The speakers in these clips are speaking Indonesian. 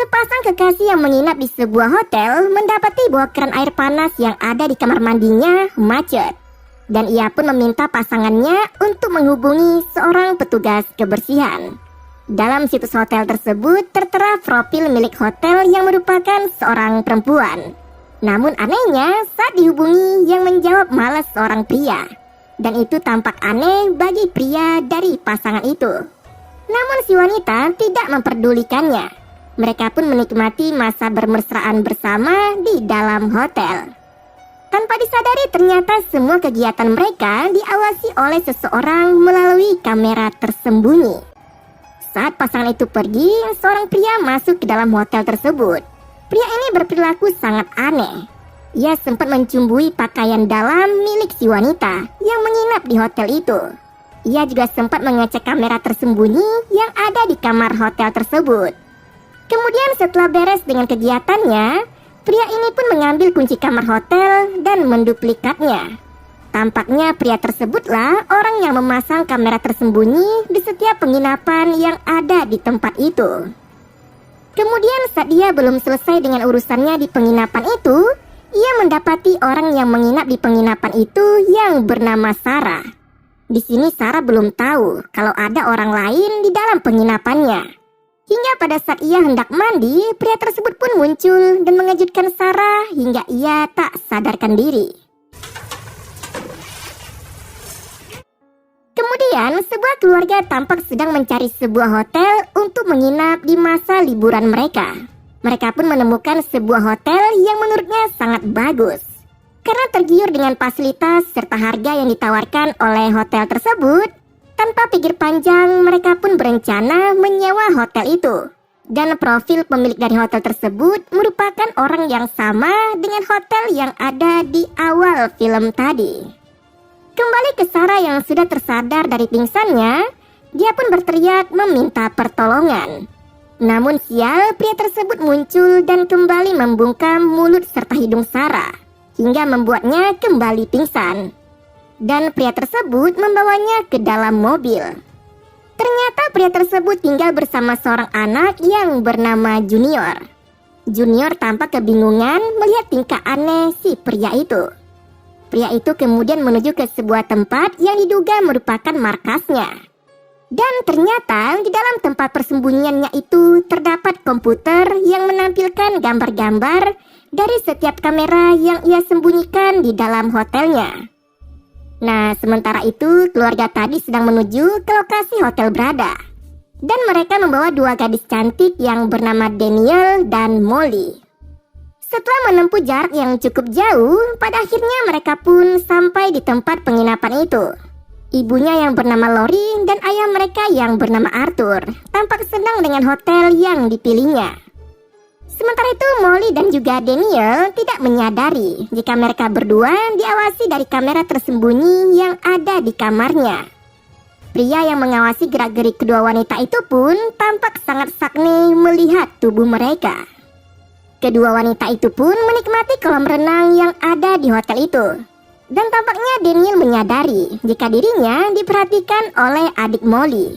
Sepasang kekasih yang menginap di sebuah hotel mendapati bahwa keran air panas yang ada di kamar mandinya macet. Dan ia pun meminta pasangannya untuk menghubungi seorang petugas kebersihan. Dalam situs hotel tersebut tertera profil milik hotel yang merupakan seorang perempuan. Namun anehnya saat dihubungi yang menjawab malah seorang pria. Dan itu tampak aneh bagi pria dari pasangan itu. Namun si wanita tidak memperdulikannya. Mereka pun menikmati masa bermesraan bersama di dalam hotel. Tanpa disadari ternyata semua kegiatan mereka diawasi oleh seseorang melalui kamera tersembunyi. Saat pasangan itu pergi, seorang pria masuk ke dalam hotel tersebut. Pria ini berperilaku sangat aneh. Ia sempat mencumbui pakaian dalam milik si wanita yang menginap di hotel itu. Ia juga sempat mengecek kamera tersembunyi yang ada di kamar hotel tersebut. Kemudian setelah beres dengan kegiatannya, pria ini pun mengambil kunci kamar hotel dan menduplikatnya. Tampaknya pria tersebutlah orang yang memasang kamera tersembunyi di setiap penginapan yang ada di tempat itu. Kemudian saat dia belum selesai dengan urusannya di penginapan itu, ia mendapati orang yang menginap di penginapan itu yang bernama Sarah. Di sini Sarah belum tahu kalau ada orang lain di dalam penginapannya. Hingga pada saat ia hendak mandi, pria tersebut pun muncul dan mengejutkan Sarah hingga ia tak sadarkan diri. Kemudian, sebuah keluarga tampak sedang mencari sebuah hotel untuk menginap di masa liburan mereka. Mereka pun menemukan sebuah hotel yang menurutnya sangat bagus. Karena tergiur dengan fasilitas serta harga yang ditawarkan oleh hotel tersebut, tanpa pikir panjang, mereka pun berencana menyewa hotel itu. Dan profil pemilik dari hotel tersebut merupakan orang yang sama dengan hotel yang ada di awal film tadi. Kembali ke Sarah yang sudah tersadar dari pingsannya, dia pun berteriak meminta pertolongan. Namun sial, pria tersebut muncul dan kembali membungkam mulut serta hidung Sarah, hingga membuatnya kembali pingsan. Dan pria tersebut membawanya ke dalam mobil. Ternyata pria tersebut tinggal bersama seorang anak yang bernama Junior. Junior tampak kebingungan melihat tingkah aneh si pria itu. Pria itu kemudian menuju ke sebuah tempat yang diduga merupakan markasnya. Dan ternyata di dalam tempat persembunyiannya itu terdapat komputer yang menampilkan gambar-gambar dari setiap kamera yang ia sembunyikan di dalam hotelnya. Nah, sementara itu keluarga tadi sedang menuju ke lokasi hotel berada. Dan mereka membawa dua gadis cantik yang bernama Daniel dan Molly. Setelah menempuh jarak yang cukup jauh, pada akhirnya mereka pun sampai di tempat penginapan itu. Ibunya yang bernama Lori dan ayah mereka yang bernama Arthur tampak senang dengan hotel yang dipilihnya. Sementara itu Molly dan juga Daniel tidak menyadari jika mereka berdua diawasi dari kamera tersembunyi yang ada di kamarnya. Pria yang mengawasi gerak-gerik kedua wanita itu pun tampak sangat sakni melihat tubuh mereka. Kedua wanita itu pun menikmati kolam renang yang ada di hotel itu. Dan tampaknya Daniel menyadari jika dirinya diperhatikan oleh adik Molly.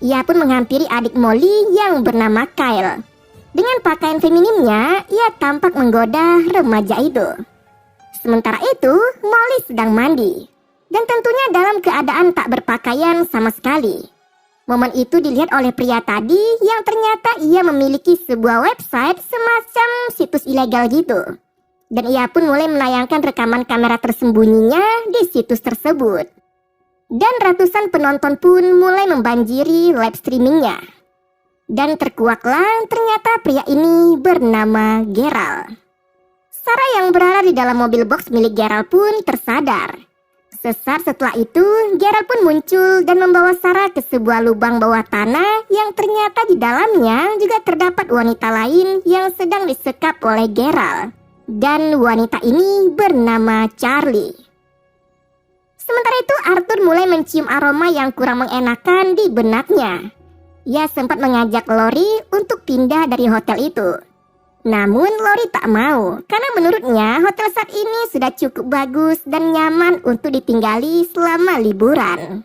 Ia pun menghampiri adik Molly yang bernama Kyle. Dengan pakaian feminimnya, ia tampak menggoda remaja itu. Sementara itu, Molly sedang mandi. Dan tentunya dalam keadaan tak berpakaian sama sekali. Momen itu dilihat oleh pria tadi yang ternyata ia memiliki sebuah website semacam situs ilegal gitu. Dan ia pun mulai menayangkan rekaman kamera tersembunyinya di situs tersebut. Dan ratusan penonton pun mulai membanjiri live streamingnya. Dan terkuaklah ternyata pria ini bernama Gerald. Sarah yang berada di dalam mobil box milik Gerald pun tersadar. Sesaat setelah itu, Gerald pun muncul dan membawa Sarah ke sebuah lubang bawah tanah yang ternyata di dalamnya juga terdapat wanita lain yang sedang disekap oleh Gerald. Dan wanita ini bernama Charlie. Sementara itu Arthur mulai mencium aroma yang kurang mengenakan di benaknya. Ia sempat mengajak Lori untuk pindah dari hotel itu. Namun Lori tak mau, karena menurutnya hotel saat ini sudah cukup bagus dan nyaman untuk ditinggali selama liburan.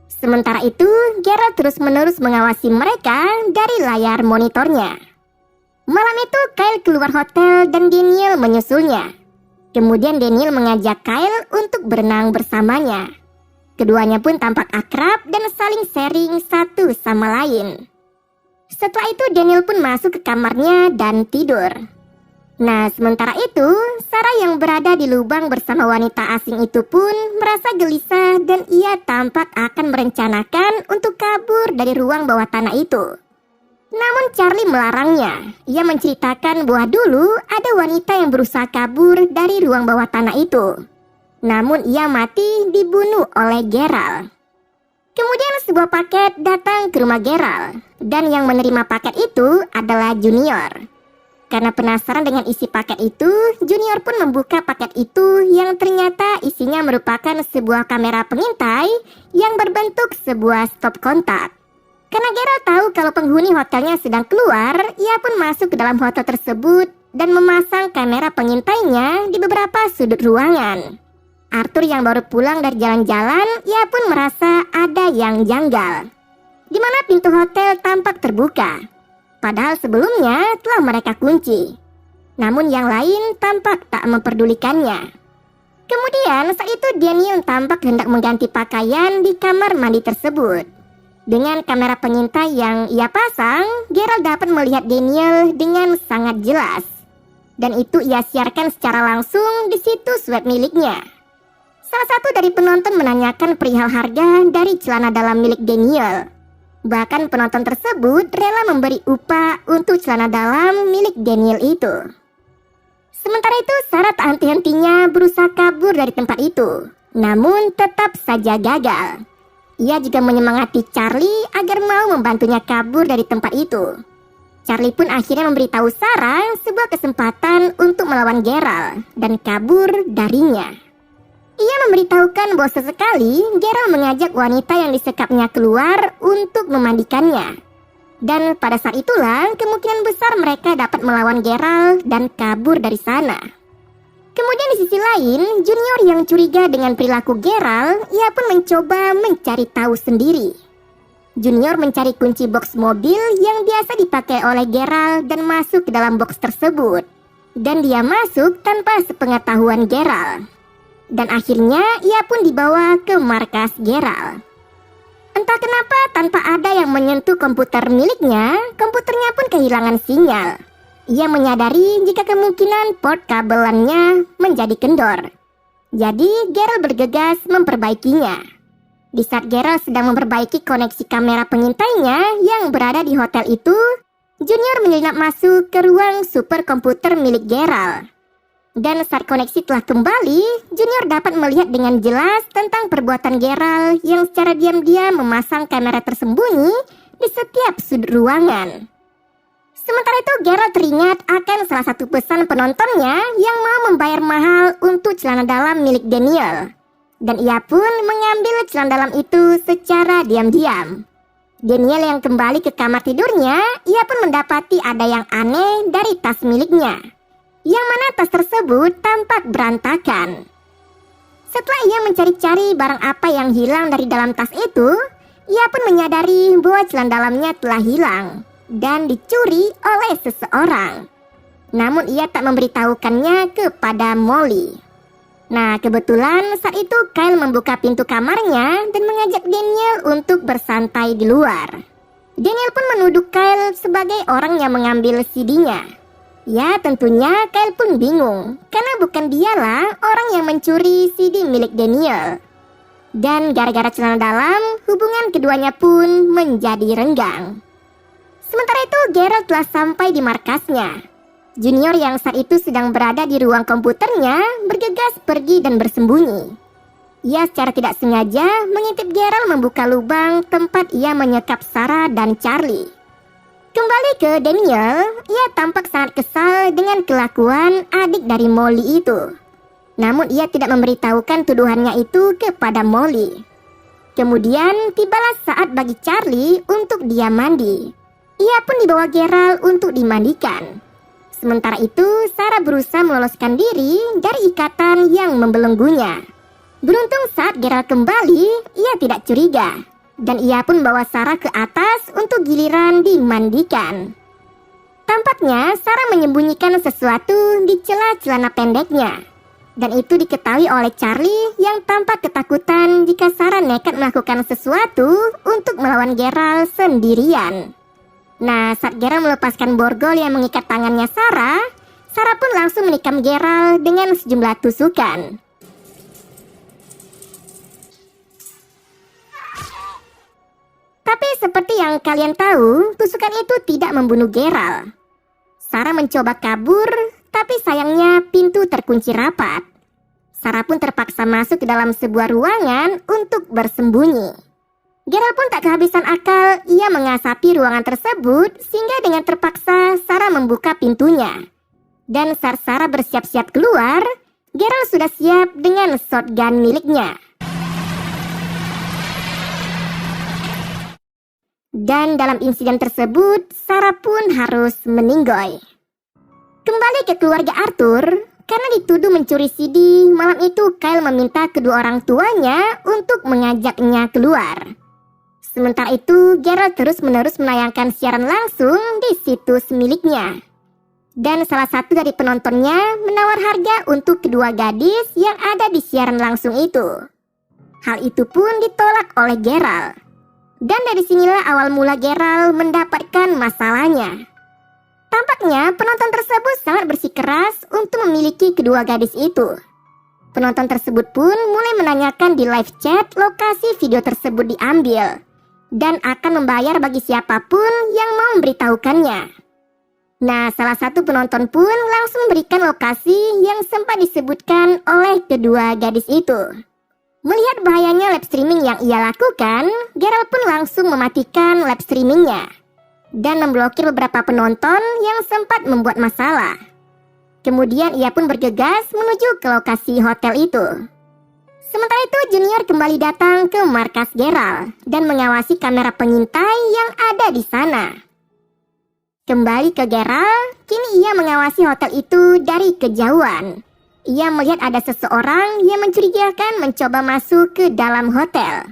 Sementara itu, Gerald terus-menerus mengawasi mereka dari layar monitornya. Malam itu Kyle keluar hotel dan Daniel menyusulnya. Kemudian Daniel mengajak Kyle untuk berenang bersamanya. Keduanya pun tampak akrab dan saling sharing satu sama lain. Setelah itu Daniel pun masuk ke kamarnya dan tidur. Nah, sementara itu Sarah yang berada di lubang bersama wanita asing itu pun merasa gelisah dan ia tampak akan merencanakan untuk kabur dari ruang bawah tanah itu. Namun Charlie melarangnya. Ia menceritakan bahwa dulu ada wanita yang berusaha kabur dari ruang bawah tanah itu. Namun ia mati dibunuh oleh Gerald. Kemudian sebuah paket datang ke rumah Gerald, dan yang menerima paket itu adalah Junior. Karena penasaran dengan isi paket itu, Junior pun membuka paket itu yang ternyata isinya merupakan sebuah kamera pengintai yang berbentuk sebuah stop kontak. Karena Gerald tahu kalau penghuni hotelnya sedang keluar, ia pun masuk ke dalam hotel tersebut dan memasang kamera pengintainya di beberapa sudut ruangan. Arthur yang baru pulang dari jalan-jalan, ia pun merasa ada yang janggal. Di mana pintu hotel tampak terbuka. Padahal sebelumnya telah mereka kunci. Namun yang lain tampak tak memperdulikannya. Kemudian saat itu Daniel tampak hendak mengganti pakaian di kamar mandi tersebut. Dengan kamera pengintai yang ia pasang, Gerald dapat melihat Daniel dengan sangat jelas. Dan itu ia siarkan secara langsung di situs web miliknya. Salah satu dari penonton menanyakan perihal harga dari celana dalam milik Daniel. Bahkan penonton tersebut rela memberi upah untuk celana dalam milik Daniel itu. Sementara itu Sarah tak henti-hentinya berusaha kabur dari tempat itu. Namun tetap saja gagal. Ia juga menyemangati Charlie agar mau membantunya kabur dari tempat itu. Charlie pun akhirnya memberitahu Sarah sebuah kesempatan untuk melawan Gerald dan kabur darinya. Ia memberitahukan bahwa sesekali Gerald mengajak wanita yang disekapnya keluar untuk memandikannya. Dan pada saat itulah kemungkinan besar mereka dapat melawan Gerald dan kabur dari sana. Kemudian di sisi lain, Junior yang curiga dengan perilaku Gerald, ia pun mencoba mencari tahu sendiri. Junior mencari kunci box mobil yang biasa dipakai oleh Gerald dan masuk ke dalam box tersebut. Dan dia masuk tanpa sepengetahuan Gerald. Dan akhirnya ia pun dibawa ke markas Gerald. Entah kenapa tanpa ada yang menyentuh komputer miliknya, komputernya pun kehilangan sinyal. Ia menyadari jika kemungkinan port kabelannya menjadi kendor. Jadi Gerald bergegas memperbaikinya. Di saat Gerald sedang memperbaiki koneksi kamera pengintainya yang berada di hotel itu, Junior menyelinap masuk ke ruang superkomputer milik Gerald. Dan saat koneksi telah kembali, Junior dapat melihat dengan jelas tentang perbuatan Gerald yang secara diam-diam memasang kamera tersembunyi di setiap sudut ruangan. Sementara itu Gerald teringat akan salah satu pesan penontonnya yang mau membayar mahal untuk celana dalam milik Daniel. Dan ia pun mengambil celana dalam itu secara diam-diam. Daniel yang kembali ke kamar tidurnya, ia pun mendapati ada yang aneh dari tas miliknya. Yang mana tas tersebut tampak berantakan. Setelah ia mencari-cari barang apa yang hilang dari dalam tas itu, ia pun menyadari bahwa celana dalamnya telah hilang dan dicuri oleh seseorang. Namun ia tak memberitahukannya kepada Molly. Nah, kebetulan saat itu Kyle membuka pintu kamarnya dan mengajak Daniel untuk bersantai di luar. Daniel pun menuduh Kyle sebagai orang yang mengambil CD-nya. Ya, tentunya Kyle pun bingung, karena bukan dialah orang yang mencuri CD milik Daniel. Dan gara-gara celana dalam, hubungan keduanya pun menjadi renggang. Sementara itu, Gerald telah sampai di markasnya. Junior yang saat itu sedang berada di ruang komputernya bergegas pergi dan bersembunyi. Ia secara tidak sengaja mengintip Gerald membuka lubang tempat ia menyekap Sarah dan Charlie. Kembali ke Daniel, ia tampak sangat kesal dengan kelakuan adik dari Molly itu. Namun ia tidak memberitahukan tuduhannya itu kepada Molly. Kemudian tibalah saat bagi Charlie untuk dia mandi. Ia pun dibawa Gerald untuk dimandikan. Sementara itu Sarah berusaha meloloskan diri dari ikatan yang membelenggunya. Beruntung saat Gerald kembali, ia tidak curiga. Dan ia pun bawa Sarah ke atas untuk giliran dimandikan. Tampaknya Sarah menyembunyikan sesuatu di celah celana pendeknya. Dan itu diketahui oleh Charlie yang tampak ketakutan jika Sarah nekat melakukan sesuatu untuk melawan Geralt sendirian. Nah, saat Geralt melepaskan borgol yang mengikat tangannya Sarah, Sarah pun langsung menikam Geralt dengan sejumlah tusukan. Tapi seperti yang kalian tahu, tusukan itu tidak membunuh Geralt. Sarah mencoba kabur, tapi sayangnya pintu terkunci rapat. Sarah pun terpaksa masuk ke dalam sebuah ruangan untuk bersembunyi. Geralt pun tak kehabisan akal, ia mengasapi ruangan tersebut sehingga dengan terpaksa Sarah membuka pintunya. Dan saat Sarah bersiap-siap keluar, Geralt sudah siap dengan shotgun miliknya. Dan dalam insiden tersebut, Sarah pun harus meninggoy. Kembali ke keluarga Arthur, karena dituduh mencuri CD, malam itu Kyle meminta kedua orang tuanya untuk mengajaknya keluar. Sementara itu, Geralt terus-menerus menayangkan siaran langsung di situs miliknya. Dan salah satu dari penontonnya menawar harga untuk kedua gadis yang ada di siaran langsung itu. Hal itu pun ditolak oleh Geralt. Dan dari sinilah awal mula Geralt mendapatkan masalahnya. Tampaknya penonton tersebut sangat bersikeras untuk memiliki kedua gadis itu. Penonton tersebut pun mulai menanyakan di live chat lokasi video tersebut diambil. Dan akan membayar bagi siapapun yang mau memberitahukannya. Nah, salah satu penonton pun langsung memberikan lokasi yang sempat disebutkan oleh kedua gadis itu. Melihat bahayanya live streaming yang ia lakukan, Geralt pun langsung mematikan live streamingnya dan memblokir beberapa penonton yang sempat membuat masalah. Kemudian ia pun bergegas menuju ke lokasi hotel itu. Sementara itu Junior kembali datang ke markas Geralt dan mengawasi kamera pengintai yang ada di sana. Kembali ke Geralt, kini ia mengawasi hotel itu dari kejauhan. Ia melihat ada seseorang yang mencurigakan mencoba masuk ke dalam hotel.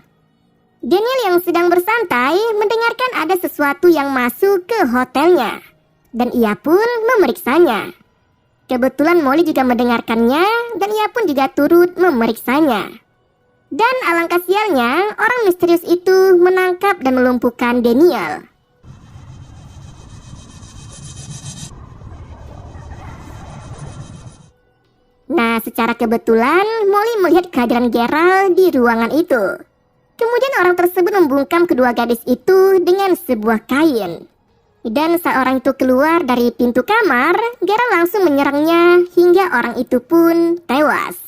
Daniel yang sedang bersantai mendengarkan ada sesuatu yang masuk ke hotelnya. Dan ia pun memeriksanya. Kebetulan Molly juga mendengarkannya dan ia pun juga turut memeriksanya. Dan alangkah sialnya, orang misterius itu menangkap dan melumpuhkan Daniel. Nah, secara kebetulan Molly melihat kehadiran Geralt di ruangan itu. Kemudian orang tersebut membungkam kedua gadis itu dengan sebuah kain. Dan saat orang itu keluar dari pintu kamar, Geralt langsung menyerangnya hingga orang itu pun tewas.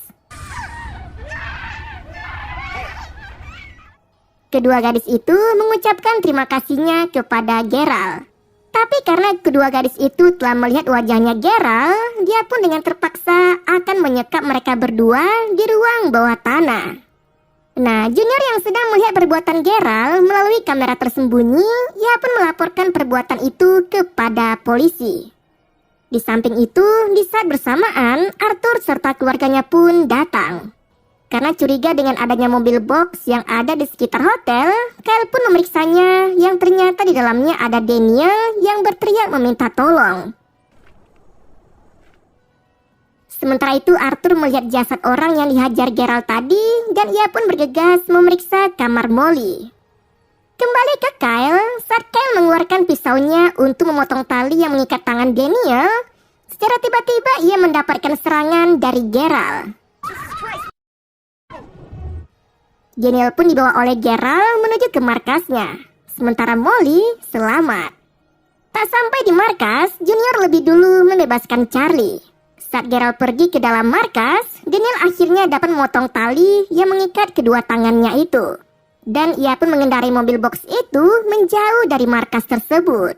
Kedua gadis itu mengucapkan terima kasihnya kepada Geralt. Tapi karena kedua gadis itu telah melihat wajahnya Geralt, dia pun dengan terpaksa akan menyekap mereka berdua di ruang bawah tanah. Nah, Junior yang sedang melihat perbuatan Geralt melalui kamera tersembunyi, ia pun melaporkan perbuatan itu kepada polisi. Di samping itu, di saat bersamaan, Arthur serta keluarganya pun datang. Karena curiga dengan adanya mobil box yang ada di sekitar hotel, Kyle pun memeriksanya yang ternyata di dalamnya ada Daniel yang berteriak meminta tolong. Sementara itu Arthur melihat jasad orang yang dihajar Geralt tadi dan ia pun bergegas memeriksa kamar Molly. Kembali ke Kyle, saat Kyle mengeluarkan pisaunya untuk memotong tali yang mengikat tangan Daniel, secara tiba-tiba ia mendapatkan serangan dari Geralt. Daniel pun dibawa oleh Geralt menuju ke markasnya, sementara Molly selamat. Tak sampai di markas, Junior lebih dulu membebaskan Charlie. Saat Geralt pergi ke dalam markas, Daniel akhirnya dapat memotong tali yang mengikat kedua tangannya itu. Dan ia pun mengendarai mobil box itu menjauh dari markas tersebut.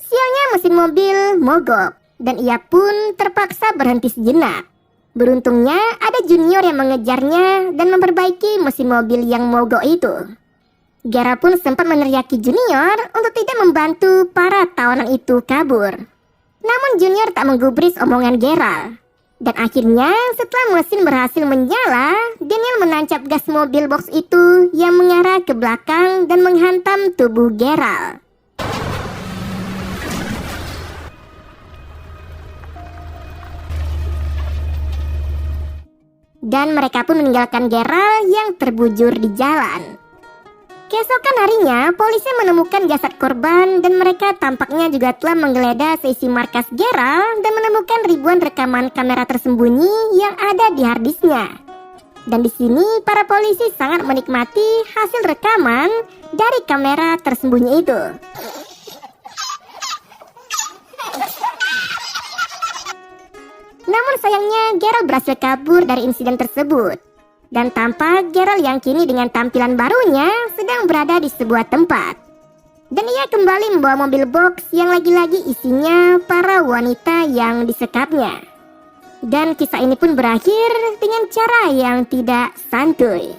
Sialnya mesin mobil mogok. Dan ia pun terpaksa berhenti sejenak. Beruntungnya ada Junior yang mengejarnya dan memperbaiki mesin mobil yang mogok itu. Geralt pun sempat meneriaki Junior untuk tidak membantu para tawanan itu kabur. Namun Junior tak menggubris omongan Geralt. Dan akhirnya setelah mesin berhasil menyala, Daniel menancap gas mobil box itu yang mengarah ke belakang dan menghantam tubuh Gerald. Dan mereka pun meninggalkan Gerald yang terbujur di jalan. Keesokan harinya, polisi menemukan jasad korban dan mereka tampaknya juga telah menggeledah seisi markas Gerald dan menemukan ribuan rekaman kamera tersembunyi yang ada di harddisknya. Dan di sini para polisi sangat menikmati hasil rekaman dari kamera tersembunyi itu. Namun sayangnya Gerald berhasil kabur dari insiden tersebut. Dan tampak Gerald yang kini dengan tampilan barunya sedang berada di sebuah tempat. Dan ia kembali membawa mobil box yang lagi-lagi isinya para wanita yang disekapnya. Dan kisah ini pun berakhir dengan cara yang tidak santuy.